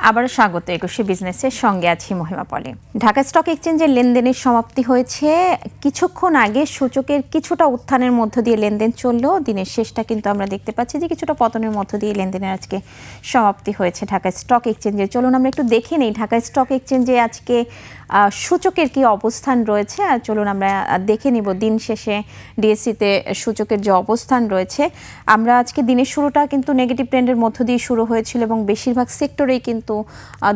আবারও স্বাগত ২১শে বিজনেসের সঙ্গে আছি মহিমা পলি। ঢাকা স্টক এক্সচেঞ্জের লেনদেনের সমাপ্তি হয়েছে কিছুক্ষণ আগে। সূচকের কিছুটা উত্থানের মধ্য দিয়ে লেনদেন চললেও দিনের শেষটা কিন্তু আমরা দেখতে পাচ্ছি যে কিছুটা পতনের মধ্য দিয়ে লেনদেনের আজকে সমাপ্তি হয়েছে ঢাকা স্টক এক্সচেঞ্জে। চলুন আমরা একটু দেখে নিই ঢাকা স্টক এক্সচেঞ্জে আজকে সূচকের কি অবস্থান রয়েছে। আর চলুন আমরা দেখে নিব দিন শেষে ডিএসসিতে সূচকের যে অবস্থান রয়েছে। আমরা আজকে দিনের শুরুটা কিন্তু নেগেটিভ ট্রেন্ডের মধ্য দিয়ে শুরু হয়েছিল এবং বেশিরভাগ সেক্টরেই কিন্তু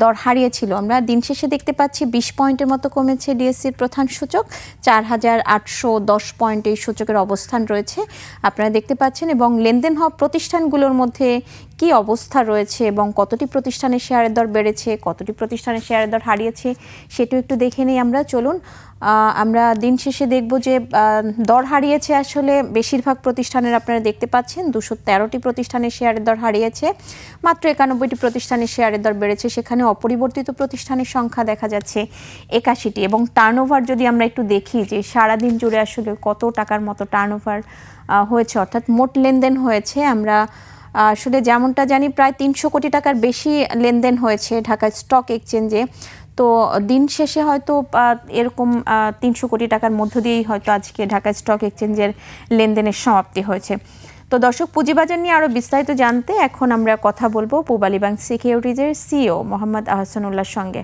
দর হারিয়েছিল। আমরা দিন শেষে দেখতে পাচ্ছি ২০ পয়েন্টের মতো কমেছে ডিএসসির প্রধান সূচক, ৪,৮১০ পয়েন্ট এই সূচকের অবস্থান রয়েছে আপনারা দেখতে পাচ্ছেন। এবং লেনদেন হওয়া প্রতিষ্ঠানগুলোর মধ্যে কি অবস্থা রয়েছে এবং কতটি প্রতিষ্ঠানের শেয়ারের দর বেড়েছে, কতটি প্রতিষ্ঠানের শেয়ারের দর হারিয়েছে সেটাও একটু দেখে নিই আমরা। চলুন আমরা দিন শেষে দেখব যে দর হারিয়েছে আসলে বেশিরভাগ প্রতিষ্ঠানের, আপনারা দেখতে পাচ্ছেন ২১৩টি প্রতিষ্ঠানের শেয়ারের দর হারিয়েছে, মাত্র ৯১টি প্রতিষ্ঠানের শেয়ারের দর বেড়েছে। সেখানে অপরিবর্তিত প্রতিষ্ঠানের সংখ্যা দেখা যাচ্ছে ৮১টি। এবং টার্নওভার যদি আমরা একটু দেখি যে সারাদিন জুড়ে আসলে কত টাকার মতো টার্নওভার হয়েছে, অর্থাৎ মোট লেনদেন হয়েছে, আমরা আসলে যেমনটা জানি প্রায় ৩০০ কোটি টাকার বেশি লেনদেন হয়েছে ঢাকা স্টক এক্সচেঞ্জে। তো দিন শেষে হয়তো এরকম ৩০০ কোটি টাকার মধ্য দিয়েই হয়তো আজকে ঢাকা স্টক এক্সচেঞ্জের লেনদেনের সমাপ্তি হয়েছে। তো দর্শক, পুঁজিবাজার নিয়ে আরও বিস্তারিত জানতে এখন আমরা কথা বলবো পূবালী ব্যাংক সিকিউরিটিজের সিইও মোহাম্মদ আহসানুল্লাহর সঙ্গে।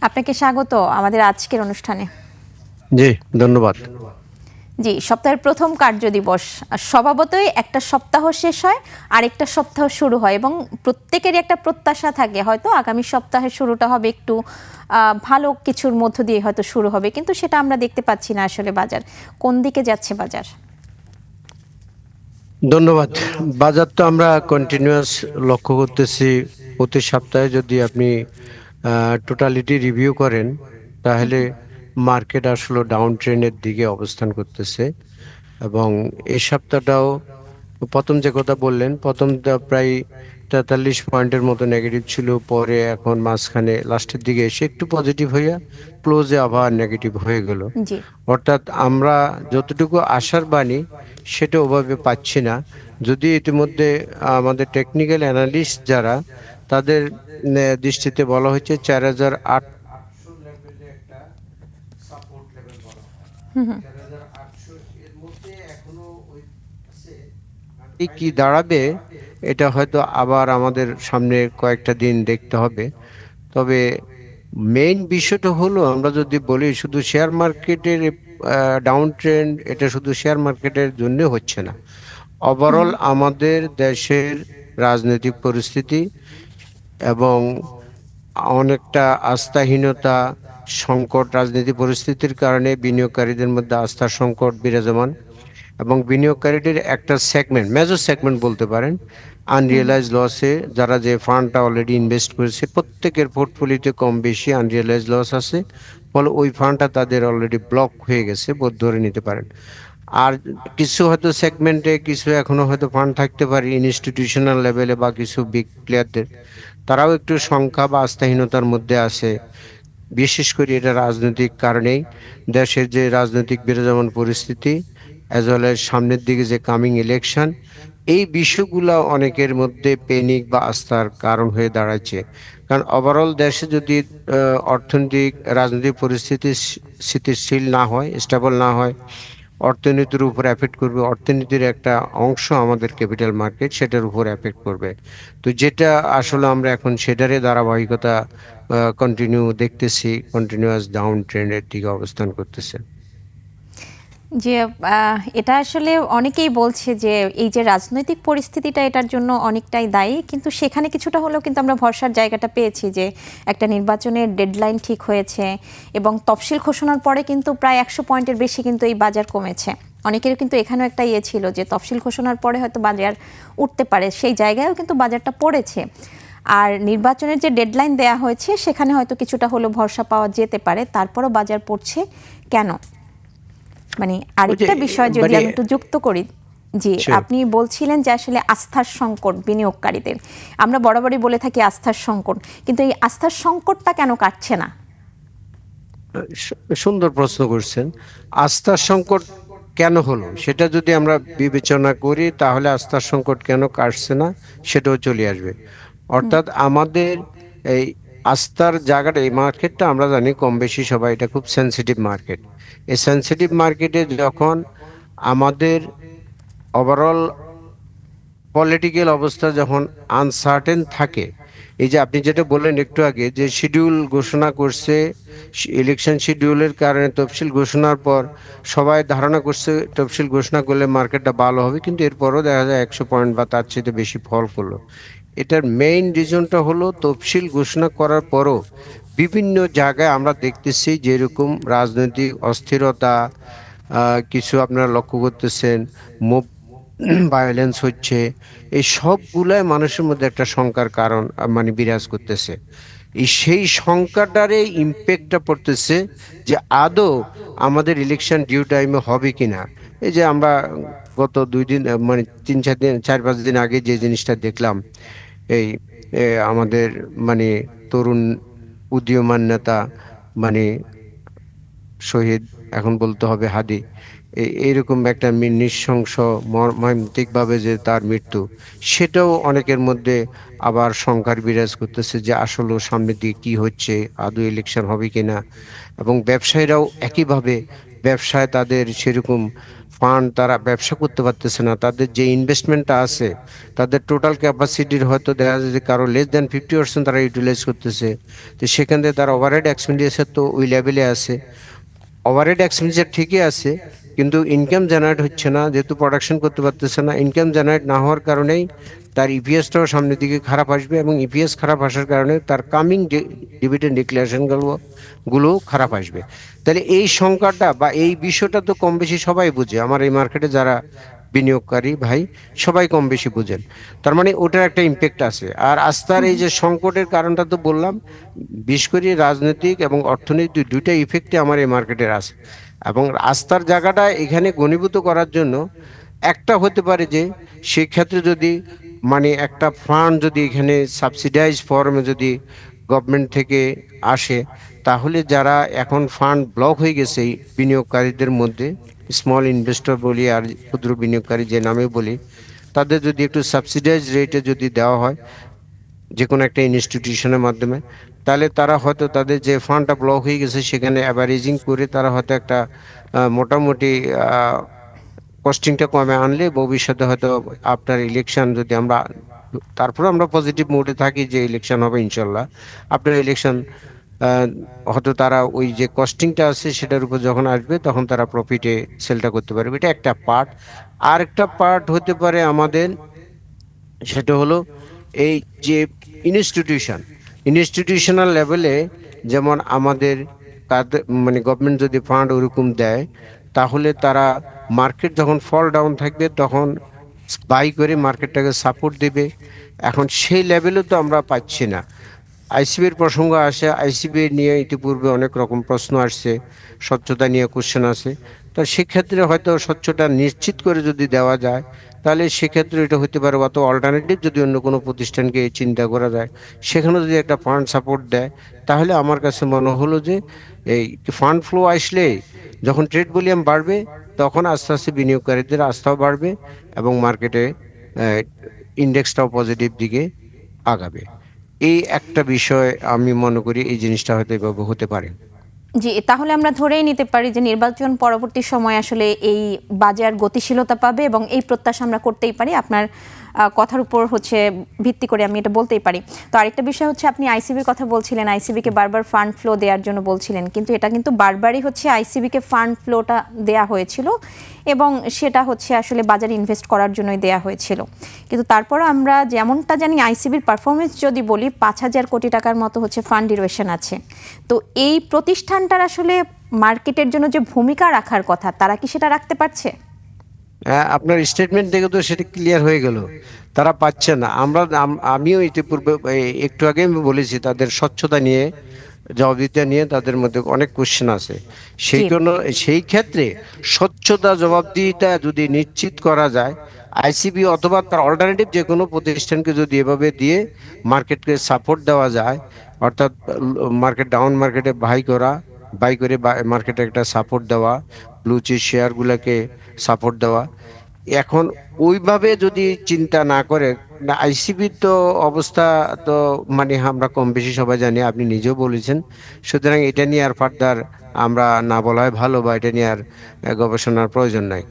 আপনাকে স্বাগত আমাদের আজকের অনুষ্ঠানে। জি ধন্যবাদ। জি, সপ্তাহের প্রথম কার্যদিবস, স্বভাবতই একটা সপ্তাহ শেষ হয় আরেকটা সপ্তাহ শুরু হয় এবং প্রত্যেকেরই একটা প্রত্যাশা থাকে হয়তো আগামী সপ্তাহের শুরুটা হবে একটু ভালো কিছুর মধ্য দিয়ে হয়তো শুরু হবে, কিন্তু সেটা আমরা দেখতে পাচ্ছি না। আসলে বাজার কোন দিকে যাচ্ছে? বাজার ধন্যবাদ। বাজার তো আমরা কন্টিনিউয়াস লক্ষ্য করতেছি। প্রতি সপ্তাহে যদি আপনি টোটালিটি রিভিউ করেন তাহলে মার্কেট আসলে ডাউন ট্রেন্ডের দিকে অবস্থান করতেছে। এবং এই সপ্তাহটাও প্রথম যে কথা বললেন, প্রথমটা প্রায় ৪৩ পয়েন্টের মতো নেগেটিভ ছিল, পরে এখন মাঝখানে লাস্টের দিকে এসে একটু পজিটিভ হইয়া ক্লোজে আবার নেগেটিভ হয়ে গেল। জি, অর্থাৎ আমরা যতটুকু আশার বাণী সেটা ওভাবে পাচ্ছি না। যদি ইতিমধ্যে আমাদের টেকনিক্যাল অ্যানালিস্ট যারা, তাদের দৃষ্টিতে বলা হয়েছে ৪,৮০০ লেভেলে একটা সাপোর্ট লেভেল বলা হয়। ৪,৮০০ এর মধ্যে এখনো ওই আছে। কি দাঁড়াবে এটা হয়তো আবার আমাদের সামনে কয়েকটা দিন দেখতে হবে। তবে মেইন বিষয়টা হলো, আমরা যদি বলি শুধু শেয়ার মার্কেটের ডাউন ট্রেন্ড, এটা শুধু শেয়ার মার্কেটের জন্য হচ্ছে না, ওভারঅল আমাদের দেশের রাজনৈতিক পরিস্থিতি এবং অনেকটা আস্থাহীনতা, সংকট, রাজনীতি পরিস্থিতির কারণে বিনিয়োগকারীদের মধ্যে আস্থার সংকট বিরাজমান। এবং বিনিয়োগকারীদের একটা সেগমেন্ট, মেজর সেগমেন্ট বলতে পারেন, আনরিয়েলাইজ লসে, যারা যে ফান্ডটা অলরেডি ইনভেস্ট করেছে প্রত্যেকের পোর্টফোলিওতে কম বেশি আনরিয়েলাইজ লস আছে। ফলে ওই ফান্ডটা তাদের অলরেডি ব্লক হয়ে গেছে ধরে নিতে পারেন। আর কিছু হয়তো সেগমেন্টে কিছু এখনো হয়তো ফান্ড থাকতে পারে ইনস্টিটিউশনাল লেভেলে বা কিছু বিগ প্লেয়ারদের, তারাও একটু সংখ্যা বা আস্থাহীনতার মধ্যে আছে। বিশেষ করে এটা রাজনৈতিক কারণেই, দেশের যে রাজনৈতিক বিরাজমান পরিস্থিতি অ্যাজ ওয়েল এজ সামনের দিকে যে কামিং ইলেকশন, এই বিষয়গুলো অনেকের মধ্যে পেনিক বা আস্থার কারণ হয়ে দাঁড়াচ্ছে। কারণ ওভারঅল দেশে যদি অর্থনৈতিক রাজনৈতিক পরিস্থিতি স্থিতিশীল না হয়, স্টেবল না হয়, অর্থনীতির উপর এফেক্ট করবে। অর্থনীতির একটা অংশ আমাদের ক্যাপিটাল মার্কেট, সেটার উপর এফেক্ট করবে। তো যেটা আসলে আমরা এখন সেটারে ধারাবাহিকতা কন্টিনিউ দেখতেছি, কন্টিনিউয়াস ডাউন ট্রেন্ডের দিকে অবস্থান করতেছে। যে এটা আসলে অনেকেই বলছে যে এই যে রাজনৈতিক পরিস্থিতিটা এটার জন্য অনেকটাই দায়ী, কিন্তু সেখানে কিছুটা হলেও কিন্তু আমরা ভরসার জায়গাটা পেয়েছি যে একটা নির্বাচনের ডেডলাইন ঠিক হয়েছে এবং তফসিল ঘোষণার পরে কিন্তু প্রায় ১০০ পয়েন্টের বেশি কিন্তু এই বাজার কমেছে। অনেকের কিন্তু এখানেও একটা ছিল যে তফসিল ঘোষণার পরে হয়তো বাজার উঠতে পারে, সেই জায়গায়ও কিন্তু বাজারটা পড়েছে। আর নির্বাচনের যে ডেডলাইন দেয়া হয়েছে সেখানে হয়তো কিছুটা হলেও ভরসা পাওয়া যেতে পারে, তারপরও বাজার পড়ছে কেন? মানে আরেকটা বিষয় যদি আমি একটু যুক্ত করি, জি, আপনি বলছিলেন যে আসলে আস্থার সংকট বিনিয়োগকারীদের, আমরা বরাবরই বলে থাকি আস্থার সংকট, কিন্তু এই আস্থার সংকটটা কেন কাটছে না? সুন্দর প্রশ্ন করছেন। আস্থার সংকট কেন হলো সেটা যদি আমরা বিবেচনা করি তাহলে আস্থার সংকট কেন কাটছে না সেটাও চলে আসবে। অর্থাৎ আমাদের এই আস্থার জায়গাটা, এই মার্কেটটা আমরা জানি কম বেশি সবাই, এটা খুব সেনসিটিভ মার্কেট। এই সেনসিটিভ মার্কেটে যখন আমাদের ওভারঅল পলিটিক্যাল অবস্থা যখন আনসার্টেন থাকে, এই যে আপনি যেটা বললেন একটু আগে যে শিডিউল ঘোষণা করছে, ইলেকশন শিডিউলের কারণে তফসিল ঘোষণার পর সবাই ধারণা করছে তফসিল ঘোষণা করলে মার্কেটটা ভালো হবে, কিন্তু এরপরও দেখা যায় 100 পয়েন্ট বা তার চেয়ে বেশি ফল করলো। এটার মেইন রিজনটা হলো তফসিল ঘোষণা করার পরও বিভিন্ন জায়গায় আমরা দেখতেছি যেরকম রাজনৈতিক অস্থিরতা, কিছু আপনারা লক্ষ্য করতেছেন, মুভ ভায়োলেন্স হচ্ছে, এই সবগুলাই মানুষের মধ্যে একটা শঙ্কার কারণ মানে বিরাজ করতেছে। সেই শঙ্কাটারে ইম্প্যাক্টটা পড়তেছে যে আদৌ আমাদের ইলেকশন ডিউ টাইমে হবে কিনা। এই যে আমরা গত 2 দিন মানে 3-4 দিন 4-5 দিন আগে যে জিনিসটা দেখলাম, এই আমাদের মানে তরুণ উদীয়মান নেতা, মানে শহীদ এখন বলতে হবে হাদি, এইরকম একটা নৃশংস মর্মান্তিক ভাবে যে তার মৃত্যু, সেটাও অনেকের মধ্যে আবার শঙ্কার বিরাজ করতেছে যে আসলে সামনের দিকে কি হচ্ছে, আদৌ ইলেকশন হবে কিনা। এবং ব্যবসায়ীরাও একইভাবে, ব্যবসায় তাদের সেরকম ফান্ড, তারা ব্যবসা করতে পারতেছে না, তাদের যে ইনভেস্টমেন্টটা আছে তাদের টোটাল ক্যাপাসিটির হয়তো দেখা যায় যে কারো লেস দ্যান 50% তারা ইউটিলাইজ করতেছে। তো সেখান থেকে তার ওভারহেড এক্সপেন্ডিচার তো ওই লেভেলে আছে, ওভারহেড এক্সপেন্ডিচার ঠিকই আছে, কিন্তু ইনকাম জেনারেট হচ্ছে না, যেহেতু প্রোডাকশন করতে পারতেছে না, ইনকাম জেনারেট না হওয়ার কারণেই তার ইপিএসটাও সামনের দিকে খারাপ আসবে, এবং ইপিএস খারাপ আসার কারণে তার কামিং ডিভিডেন্ড ডিক্লারেশন গুলো খারাপ আসবে। তাহলে এই সংখ্যাটা বা এই বিষয়টা তো কম বেশি সবাই বুঝে, আমার এই মার্কেটে যারা বিনিয়োগকারী ভাই সবাই কম বেশি বুঝেন। তার মানে ওটার একটা ইম্প্যাক্ট আছে। আর আস্থার এই যে সংকটের কারণটা তো বললাম, বিশেষ করে রাজনৈতিক এবং অর্থনৈতিক দুইটা ইফেক্টে আমার এই মার্কেটের আছে। এবং আস্থার জায়গাটা এখানে ঘনীভূত করার জন্য একটা হতে পারে যে সেই ক্ষেত্রে যদি মানে একটা ফান্ড যদি এখানে সাবসিডাইজ ফর্মে যদি গভর্নমেন্ট থেকে আসে, তাহলে যারা এখন ফান্ড ব্লক হয়ে গেছে এই বিনিয়োগকারীদের মধ্যে, স্মল ইনভেস্টর বলি আর ক্ষুদ্র বিনিয়োগকারী যে নামে বলি, তাদের যদি একটু সাবসিডাইজ রেটে যদি দেওয়া হয় যে কোনো একটা ইনস্টিটিউশনের মাধ্যমে, তাহলে তারা হয়তো তাদের যে ফান্ডটা ব্লক হয়ে গেছে সেখানে অ্যাভারেজিং করে তারা হয়তো একটা মোটামুটি কস্টিংটা কমে আনলে ভবিষ্যতে হয়তো আফটার ইলেকশন যদি আমরা, তারপরে আমরা পজিটিভ মুডে থাকি যে ইলেকশন হবে ইনশাল্লাহ, আফটার ইলেকশন হয়তো তারা ওই যে কস্টিংটা আছে সেটার উপর যখন আসবে তখন তারা প্রফিটে সেলটা করতে পারবে। এটা একটা পার্ট। আর একটা পার্ট হতে পারে আমাদের, সেটা হলো এই যে ইনস্টিটিউশন, ইনস্টিটিউশনাল লেভেলে, যেমন আমাদের মানে গভর্নমেন্ট যদি ফান্ড ওরকম দেয়, তাহলে তারা মার্কেট যখন ফল ডাউন থাকবে তখন বাই করে মার্কেটটাকে সাপোর্ট দেবে। এখন সেই লেভেলে তো আমরা পাচ্ছি না। আইসিবির প্রসঙ্গ আসে, আইসিবি নিয়ে ইতিপূর্বে অনেক রকম প্রশ্ন আসছে, স্বচ্ছতা নিয়ে কোশ্চেন আছে। তো সেক্ষেত্রে হয়তো স্বচ্ছতা নিশ্চিত করে যদি দেওয়া যায়, তাহলে সেক্ষেত্রে এটা হতে পারে। অত অল্টারনেটিভ যদি অন্য কোনো প্রতিষ্ঠানকে চিন্তা করা যায়, সেখানে যদি একটা ফান্ড সাপোর্ট দেয়, তাহলে আমার কাছে মনে হলো যে এই ফান্ড ফ্লো আসলে যখন ট্রেড ভলিউম বাড়বে, তখন আস্তে আস্তে বিনিয়োগকারীদের আস্থাও বাড়বে এবং মার্কেটে ইন্ডেক্সটাও পজিটিভ দিকে আগাবে। এই একটা বিষয় আমি মনে করি এই জিনিসটা হয়তো এভাবে হতে পারে। জি, তাহলে আমরা ধরেই নিতে পারি যে নির্বাচন পরবর্তী সময় আসলে এই বাজার গতিশীলতা পাবে এবং এই প্রত্যাশা আমরা করতেই পারি। আপনার কথার উপর হচ্ছে ভিত্তি করে আমি এটা বলতেই পারি। তো আরেকটা বিষয় হচ্ছে, আপনি আইসিবির কথা বলছিলেন, আইসিবিকে বারবার ফান্ড ফ্লো দেওয়ার জন্য বলছিলেন, কিন্তু এটা কিন্তু বারবারই হচ্ছে আইসিবিকে ফান্ড ফ্লোটা দেয়া হয়েছিল এবং সেটা হচ্ছে আসলে বাজারে ইনভেস্ট করার জন্যই দেয়া হয়েছিল। কিন্তু তারপরও আমরা যেমনটা জানি, আইসিবির পারফরমেন্স যদি বলি, 5,000 কোটি টাকার মতো হচ্ছে ফান্ড ডিউরেশন আছে। তো এই প্রতিষ্ঠানটার আসলে মার্কেটের জন্য যে ভূমিকা রাখার কথা, তারা কি সেটা রাখতে পারছে? আপনার স্টেটমেন্ট দেখে তো সেটা ক্লিয়ার হয়ে গেল, তারা পাচ্ছে না। আমিও ইতিপূর্বে একটু আগে আমি বলেছি তাদের স্বচ্ছতা নিয়ে, জবাবদিহিতা নিয়ে তাদের মধ্যে অনেক কোশ্চেন আছে। জি। সেই জন্য সেই ক্ষেত্রে স্বচ্ছতা জবাবদিহিতা যদি নিশ্চিত করা যায়, আইসিবি অথবা তার অল্টারনেটিভ যে কোনো প্রতিষ্ঠানকে যদি এভাবে দিয়ে মার্কেটকে সাপোর্ট দেওয়া যায়, অর্থাৎ মার্কেট ডাউন মার্কেটে বাই করে মার্কেটে একটা সাপোর্ট দেওয়া, ব্লু চিপ শেয়ারগুলোকে সাপোর্ট দেওয়া, এখন ওইভাবে যদি চিন্তা না করে, না আইসিবির তো অবস্থা তো মানে আমরা কম বেশি সবাই জানি, আপনি নিজেও বলেছেন। সুতরাং এটা নিয়ে আর ফার্দার আমরা না বলাই ভালো, বা এটা নিয়ে আর গবেষণার প্রয়োজন নাই।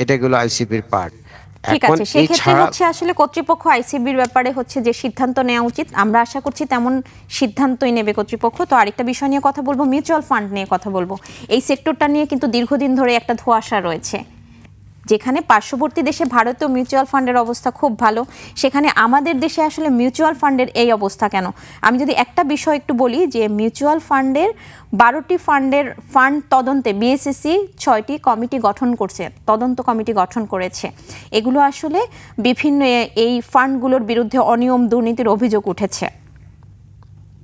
এটা গুলো আইসিবির পার্ট। ঠিক এখন আছে, এই সেক্ষেত্রে ছাড়া হচ্ছে আসলে কর্তৃপক্ষ আইসিবির ব্যাপারে হচ্ছে যে সিদ্ধান্ত নেওয়া উচিত, আমরা আশা করছি তেমন সিদ্ধান্তই নেবে কর্তৃপক্ষ। তো আরেকটা বিষয় নিয়ে কথা বলবো, মিউচুয়াল ফান্ড নিয়ে কথা বলবো। এই সেক্টরটা নিয়ে কিন্তু দীর্ঘদিন ধরে একটা ধোঁয়াশা রয়েছে। যেখানে পার্শ্ববর্তী দেশে ভারতীয় মিউচুয়াল ফান্ডের অবস্থা খুব ভালো, সেখানে আমাদের দেশে আসলে মিউচুয়াল ফান্ডের এই অবস্থা কেন? আমি যদি একটা বিষয় একটু বলি, যে মিউচুয়াল ফান্ডের 12টি ফান্ড তদন্তে বিএসইসি 6টি কমিটি গঠন করছে, তদন্ত কমিটি গঠন করেছে। এগুলো আসলে বিভিন্ন এই ফান্ডগুলোর বিরুদ্ধে অনিয়ম দুর্নীতির অভিযোগ উঠেছে।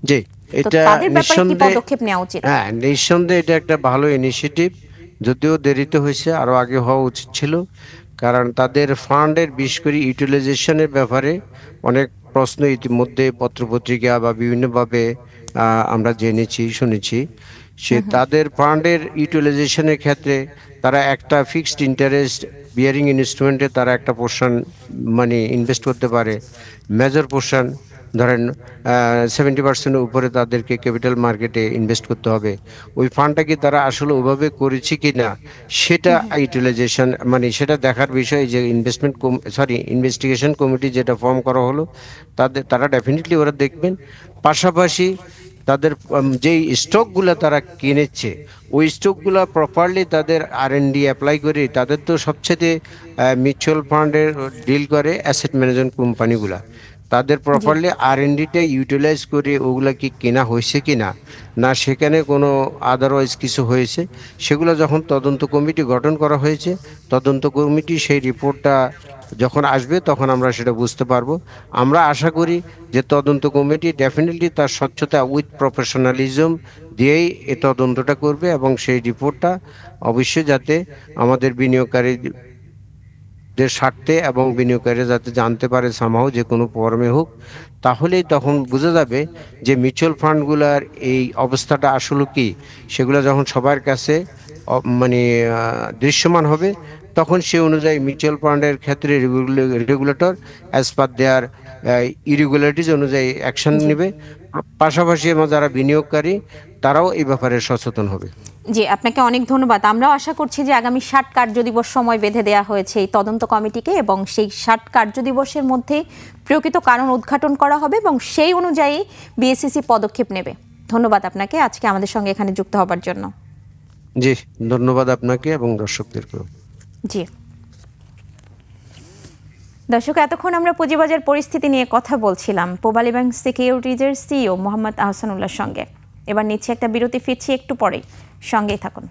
জি, তো এটা তাদের ব্যাপারে কি নিঃসন্দেহে, পদক্ষেপ নেওয়া উচিত? হ্যাঁ নিঃসন্দেহে এটা একটা ভালো ইনিশিয়েটিভ। যদিও দেরিতে হয়েছে, আরো আগে হওয়া উচিত ছিল। কারণ তাদের ফান্ডের বিশেষ করে ইউটিলাইজেশনের ব্যাপারে অনেক প্রশ্ন ইতিমধ্যে পত্রপত্রিকা বা বিভিন্নভাবে আমরা জেনেছি, শুনেছি। তাদের ফান্ডের ইউটিলাইজেশনের ক্ষেত্রে তারা একটা ফিক্সড ইন্টারেস্ট বিয়ারিং ইনস্ট্রুমেন্টে তারা একটা পোর্শন মানে ইনভেস্ট করতে পারে। মেজর পোর্শন, ধরেন 70% উপরে তাদেরকে ক্যাপিটাল মার্কেটে ইনভেস্ট করতে হবে। ওই ফান্ডটা কি তারা আসলে ওইভাবে করেছে কিনা সেটা ইউটিলাইজেশন মানে সেটা দেখার বিষয়। যে ইনভেস্টিগেশন কমিটি যেটা ফর্ম করা হলো, তারা ডেফিনেটলি ওরা দেখবেন। পাশাপাশি তাদের যেই স্টকগুলো তারা কিনেছে, ওই স্টকগুলো প্রপারলি তাদের R&D অ্যাপ্লাই করে। তাদের তো সবচেয়ে মিউচুয়াল ফান্ডের ডিল করে অ্যাসেট ম্যানেজমেন্ট কোম্পানিগুলা। তাদের জি। প্রপারলি R&Dটা ইউটিলাইজ করে ওগুলা কি কেনা হয়েছে কিনা, না সেখানে কোনো আদারওয়াইজ কিছু হয়েছে, সেগুলো যখন তদন্ত কমিটি গঠন করা হয়েছে, তদন্ত কমিটি সেই রিপোর্টটা যখন আসবে তখন আমরা সেটা বুঝতে পারবো। আমরা আশা করি যে তদন্ত কমিটি ডেফিনেটলি তার স্বচ্ছতা উইথ প্রফেশনালিজম দিয়েই এই তদন্তটা করবে, এবং সেই রিপোর্টটা অবশ্যই যাতে আমাদের বিনিয়োগকারীদের স্বার্থে এবং বিনিয়োগকারীরা যাতে জানতে পারে সামহাও, যে কোনো ফর্মে হোক, তাহলেই তখন বোঝা যাবে যে মিউচুয়াল ফান্ডগুলার এই অবস্থাটা আসলে কি। সেগুলো যখন সবার কাছে মানে দৃশ্যমান হবে, তখন সে অনুযায়ী মিউচুয়াল ফান্ডের ক্ষেত্রে রেগুলেটর অ্যাজ পার দেয়ার ইরেগুলারিটিজ অনুযায়ী অ্যাকশন জি। নেবে। পাশাপাশি আমার যারা বিনিয়োগকারী তারাও এই ব্যাপারে সচেতন হবে। জি, আপনাকে অনেক ধন্যবাদ। আমরাও আশা করছি যে আগামী 60 কার্যদিবস সময় বেঁধে দেওয়া হয়েছে এই তদন্ত কমিটিকে, এবং সেই 60 কার্যদিবসের মধ্যে প্রকৃত কারণ উদ্ঘাটন করা হবে এবং সেই অনুযায়ী বিএসইসি পদক্ষেপ নেবে। ধন্যবাদ আপনাকে আজকে আমাদের সঙ্গে এখানে যুক্ত হবার জন্য। জি, ধন্যবাদ আপনাকে এবং দর্শকদেরকেও। জি দর্শক, এতক্ষণ আমরা পুঁজিবাজার পরিস্থিতি নিয়ে কথা বলছিলাম পোবালী ব্যাংক সিকিউরিটিজের সিইও মোহাম্মদ আহসানুল্লাহর সঙ্গে। এবার নিচ্ছে একটা বিরতি, ফিরছি একটু পরেই, সঙ্গেই থাকুন।